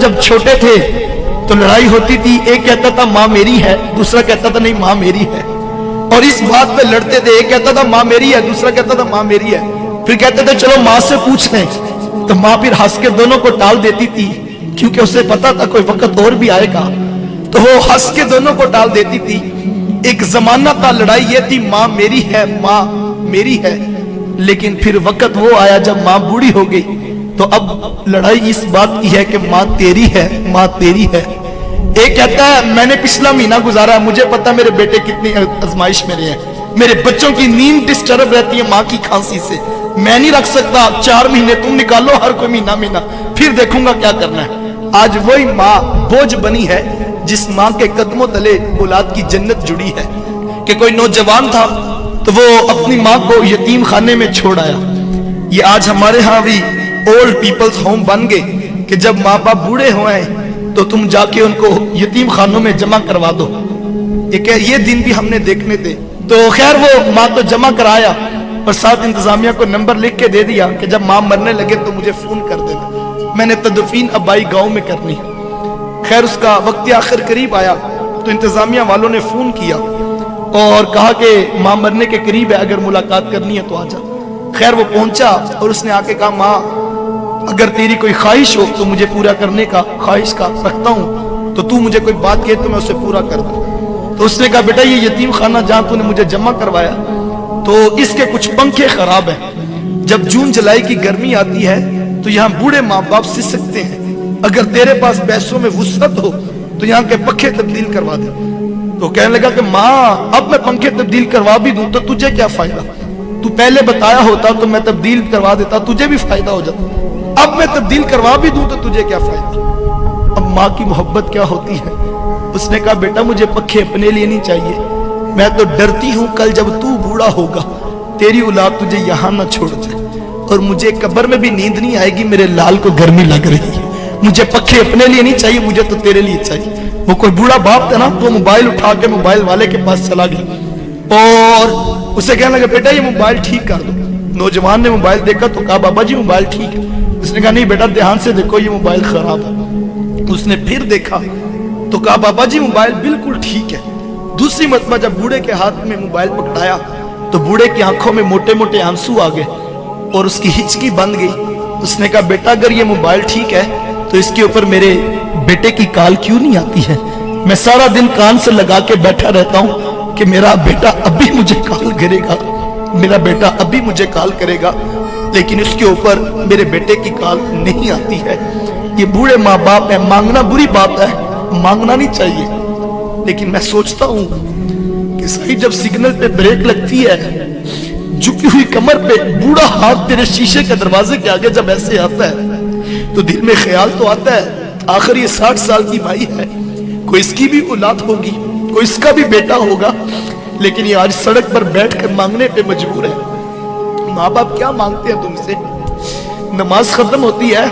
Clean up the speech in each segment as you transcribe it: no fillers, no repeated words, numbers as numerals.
जब छोटे थे तो लड़ाई होती थी, एक कहता था माँ मेरी है, दूसरा कहता था नहीं माँ मेरी है, और इस बात पे लड़ते थे। एक कहता था माँ मेरी है, दूसरा कहता था माँ मेरी है। फिर कहते थे चलो माँ से पूछ लें, तो माँ फिर हंस के दोनों को टाल देती थी, क्योंकि उसे पता था कोई वक्त और भी आएगा, तो वो हंस के दोनों को टाल देती थी। एक जमाना था लड़ाई ये थी माँ मेरी है, माँ मेरी है, लेकिन फिर वक्त वो आया जब माँ बूढ़ी हो गई, तो अब लड़ाई इस बात की है कि माँ तेरी है, माँ तेरी है। एक कहता है मैंने पिछला महीना गुजारा, मुझे पता मेरे बेटे कितनी आजमाइश में रहे हैं, मेरे बच्चों की नींद डिस्टर्ब रहती है माँ की खांसी से, मैं नहीं रख सकता, 4 महीने तुम निकालो हर कोई महीना, फिर देखूंगा क्या करना है। आज वही माँ बोझ बनी है जिस माँ के कदमों तले औलाद की जन्नत जुड़ी है। कि कोई नौजवान था तो वो अपनी माँ को यतीम खाने में छोड़ आया। ये आज हमारे यहाँ भी ओल्ड पीपल्स होम बन गए कि जब माँ बाप बूढ़े हुए तो तुम जाके उनको यतीम खानों में जमा करवा दो। ये दिन भी हमने देखने थे। तो खैर वो माँ को जमा कराया और साथ इंतजामिया को नंबर लिख के दे दिया कि जब माँ मरने लगे तो मुझे फोन कर देना, मैंने तदफीन अब्बाई गांव में करनी। खैर उसका वक्त आखिर करीब आया तो इंतजामिया वालों ने फोन किया और कहा कि माँ मरने के करीब है, अगर मुलाकात करनी है तो आजा। खैर वो पहुंचा और उसने आके कहा माँ अगर तेरी कोई ख्वाहिश हो तो मुझे पूरा करने का ख्वाहिश का रखता हूँ, तो तू मुझे कोई बात कहे तो मैं उसे पूरा कर दूँ। तो उसने कहा बेटा ये यतीम खाना जहाँ तूने मुझे जमा करवाया तो इसके कुछ पंखे खराब हैं, जब जून जुलाई की गर्मी आती है तो यहाँ बूढ़े माँ बाप सिल सकते हैं, अगर तेरे पास पैसों में वुसअत हो तो यहाँ के पंखे तब्दील करवा दे। तो कहने लगा कि माँ अब मैं पंखे तब्दील करवा भी दूं तो तुझे क्या फायदा, तू पहले बताया होता तो मैं तब्दील करवा देता, तुझे भी फायदा हो जाता, अब मैं तब्दील करवा भी दूं तो तुझे क्या फायदा। अब माँ की मोहब्बत क्या होती है। उसने कहा बेटा मुझे पंखे अपने लिए नहीं चाहिए, मैं तो डरती हूँ कल जब तू बूढ़ा होगा तेरी औलाद तुझे यहाँ ना छोड़ जाए, और मुझे कब्र में भी नींद नहीं आएगी, मेरे लाल को गर्मी लग रही है, मुझे पंखे अपने लिए नहीं चाहिए, मुझे तो तेरे लिए चाहिए। वो कोई बूढ़ा बाप था ना, वो मोबाइल उठा के मोबाइल वाले के पास चला गया और उसे कहने लगा बेटा ये मोबाइल ठीक कर दो। नौजवान ने मोबाइल देखा तो कहा बाबा जी मोबाइल ठीक है। उसने कहा नहीं बेटा ध्यान से देखो ये मोबाइल खराब है। उसने फिर देखा तो कहा बाबा जी मोबाइल बिल्कुल ठीक है। दूसरी मरतबा जब बूढ़े के हाथ में मोबाइल पकड़ाया तो बूढ़े की आंखों में मोटे मोटे आंसू आ गए और उसकी हिचकी बंद गई। उसने कहा बेटा अगर ये मोबाइल ठीक है तो इसके ऊपर मेरे बेटे की कॉल क्यों नहीं आती है, मैं सारा दिन कान से लगा के बैठा रहता हूँ कि मेरा बेटा अभी मुझे कॉल करेगा, मेरा बेटा अभी मुझे कॉल करेगा, लेकिन इसके ऊपर मेरे बेटे की कॉल नहीं आती है। ये बूढ़े माँ बाप है, मांगना बुरी बात है, मांगना नहीं चाहिए, लेकिन मैं सोचता हूँ कि सही जब सिग्नल पे ब्रेक लगती है, झुकी हुई कमर पे बूढ़ा हाथ तेरे शीशे के दरवाजे के आगे जब ऐसे आता है तो दिल में ख्याल तो आता है आखिर ये 60 साल की माई है, कोई इसकी भी औलाद होगी, कोई इसका भी बेटा होगा, लेकिन ये आज सड़क पर बैठ कर मांगने पे मजबूर है। माँ बाप क्या मांगते हैं तुमसे। नमाज खत्म होती है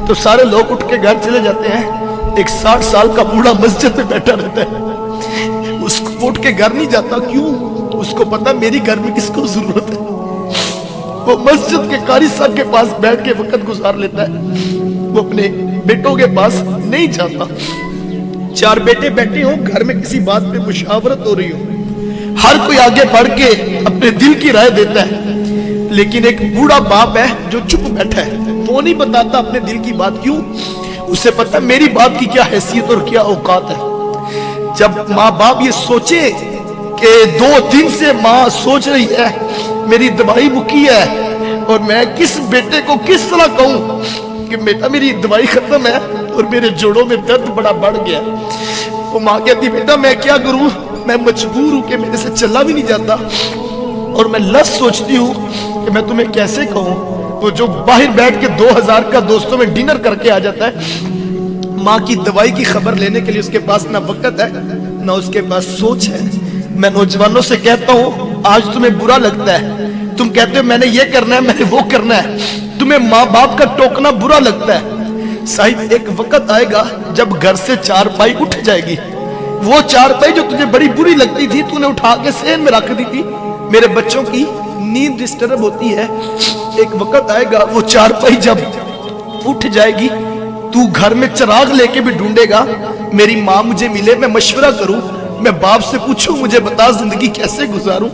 तो सारे लोग उठ के घर चले जाते हैं, एक 60 साल का बूढ़ा मस्जिद में बैठा रहता है, उसको उठ के घर नहीं जाता। क्यों? उसको पता मेरी घर में किसको जरूरत है। वो मस्जिद के कारी साहब के पास बैठ के वक्त गुजार लेता है, वो अपने बेटों के पास नहीं जाता। 4 बेटे बैठे हो घर में, किसी बात पे मुशावरत हो रही हो, हर कोई आगे बढ़ के अपने दिल की राय देता है, लेकिन एक बूढ़ा बाप है जो चुप बैठा है, वो नहीं बताता अपने दिल की बात। क्यों? उसे पता मेरी बात की क्या हैसियत और क्या औकात है। जब माँ बाप ये सोचे कि 2 दिन से माँ सोच रही है मेरी दवाई मुकी है और मैं किस बेटे को किस तरह कहूं कि बेटा मेरी दवाई खत्म है और मेरे जोड़ों में दर्द बड़ा बढ़ गया, वो माँ कहती बेटा मैं क्या करूं, मैं मजबूर हूं कि मेरे से चला भी नहीं जाता और मैं लस सोचती हूं कि मैं तुम्हें कैसे कहूं। वो जो बाहर बैठ के 2000 का दोस्तों में डिनर करके आ जाता है, माँ की दवाई की खबर लेने के लिए उसके पास ना वक्त है ना उसके पास सोच है। मैं नौजवानों से कहता हूँ आज तुम्हें बुरा लगता है, तुम कहते हो मैंने ये करना है मैंने वो करना है, तुम्हें माँ बाप का टोकना बुरा लगता है। साहिब एक वक्त आएगा जब घर से 4 पाई उठ जाएगी, वो 4 पाई जो तुझे बड़ी बुरी लगती थी तूने उठा के सेन में रख दी थी। मेरे बच्चों की नींद डिस्टर्ब होती है, एक वक्त आएगा वो 4 पाई जब उठ जाएगी तू घर में चिराग लेके भी ढूंढेगा, मेरी माँ मुझे मिले, मैं मशवरा करूं, मैं बाप से पूछूं मुझे बता जिंदगी कैसे गुजारूं,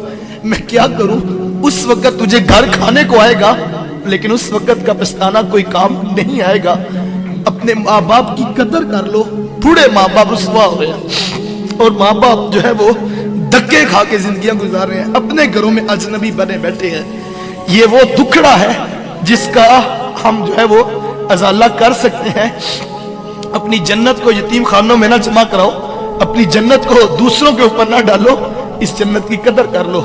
मैं क्या करूं। उस वक्त तुझे घर खाने को आएगा, लेकिन उस वक्त का पछताना कोई काम नहीं आएगा। अपने माँ बाप की कदर कर लो। बूढ़े माँ बाप रुसवा हो गए और माँ बाप जो है वो धक्के खा के जिंदगियां गुजार रहे हैं, अपने घरों में अजनबी बने बैठे हैं। ये वो दुखड़ा है जिसका हम जो है वो अजाला कर सकते हैं। अपनी जन्नत को यतीम खानों में ना जमा कराओ, अपनी जन्नत को दूसरों के ऊपर ना डालो, इस जन्नत की कदर कर लो।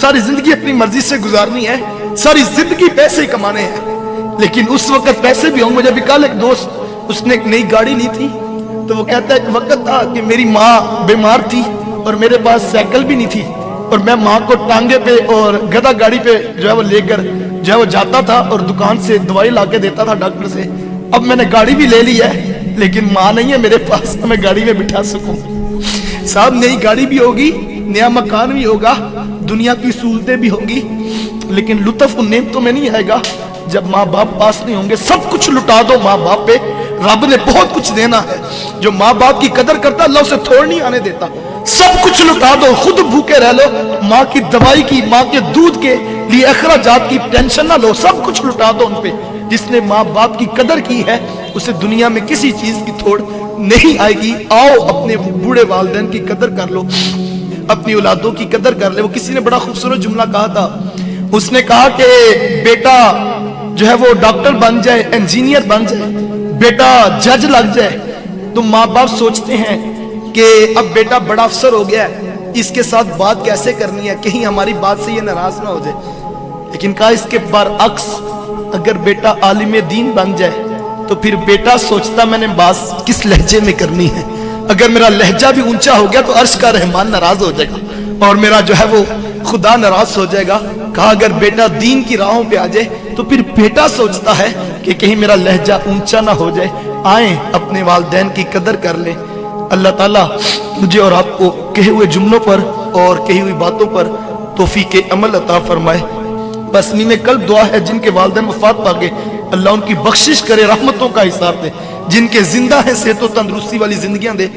सारी जिंदगी अपनी मर्जी से गुजारनी है, सारी जिंदगी पैसे कमाने हैं, लेकिन उस वक्त पैसे भी होंगे। मुझे भी कल एक दोस्त, उसने एक नई गाड़ी ली थी, तो वो कहता है एक वक्त था कि मेरी माँ बीमार थी और मेरे पास साइकिल भी नहीं थी, और मैं माँ को टांगे पे और गधा गाड़ी पे जो है वो लेकर जो है वो जाता था और दुकान से दवाई लाके देता था डॉक्टर से। अब मैंने गाड़ी भी ले ली है, लेकिन माँ नहीं है मेरे पास, मैं गाड़ी में बिठा सकूं। साहब नई गाड़ी भी होगी, नया मकान भी होगा, दुनिया की सहूलतें भी होंगी, लेकिन लुत्फ उन नेमतों में नहीं आएगा जब माँ बाप पास नहीं होंगे। सब कुछ लुटा दो माँ बाप पे, रब ने बहुत कुछ देना है। जो माँ बाप की कदर करता अल्लाह उसे थोड़ नहीं आने देता। सब कुछ लुटा दो, खुद भूखे रह लो, माँ की दवाई की, माँ के दूध के लिए अखराजात की टेंशन ना लो, सब कुछ लुटा दो उन पे। जिसने माँ बाप की कदर की है उसे दुनिया में किसी चीज की थोड़ नहीं आएगी। आओ अपने बूढ़े वालिदैन की कदर कर लो, अपनी औलादों की कदर कर ले। वो किसी ने बड़ा खूबसूरत जुमला कहा था, उसने कहा कि बेटा जो है वो डॉक्टर बन जाए, इंजीनियर बन जाए, बेटा जज लग जाए, तो माँ बाप सोचते हैं कि अब बेटा बड़ा अफसर हो गया है, इसके साथ बात कैसे करनी है, कहीं हमारी बात से ये नाराज ना हो जाए। लेकिन कहा इसके बरअक्स, अगर बेटा आलिम दीन बन जाए तो फिर बेटा सोचता मैंने बात किस लहजे में करनी है। अगर मेरा लहजा भी ऊंचा हो गया तो अर्श का रहमान नाराज हो जाएगा और मेरा जो है वो खुदा नाराज हो जाएगा। कहा अगर बेटा दीन की राहों पे आ जाए तो फिर बेटा सोचता है कि कहीं मेरा लहजा ऊंचा ना हो जाए। आए अपने वालिदैन की कदर कर ले। अल्लाह ताला मुझे और आपको कहे हुए जुमलों पर और कही हुई बातों पर तौफीक अमल अता फरमाए। बस में कल दुआ है जिनके वालिदैन वफात पा गए, अल्लाह उनकी बख्शिश करे, रहमतों का हिसाब दे। जिनके जिंदा है सेहत और तंदुरुस्ती वाली जिंदगियां दे।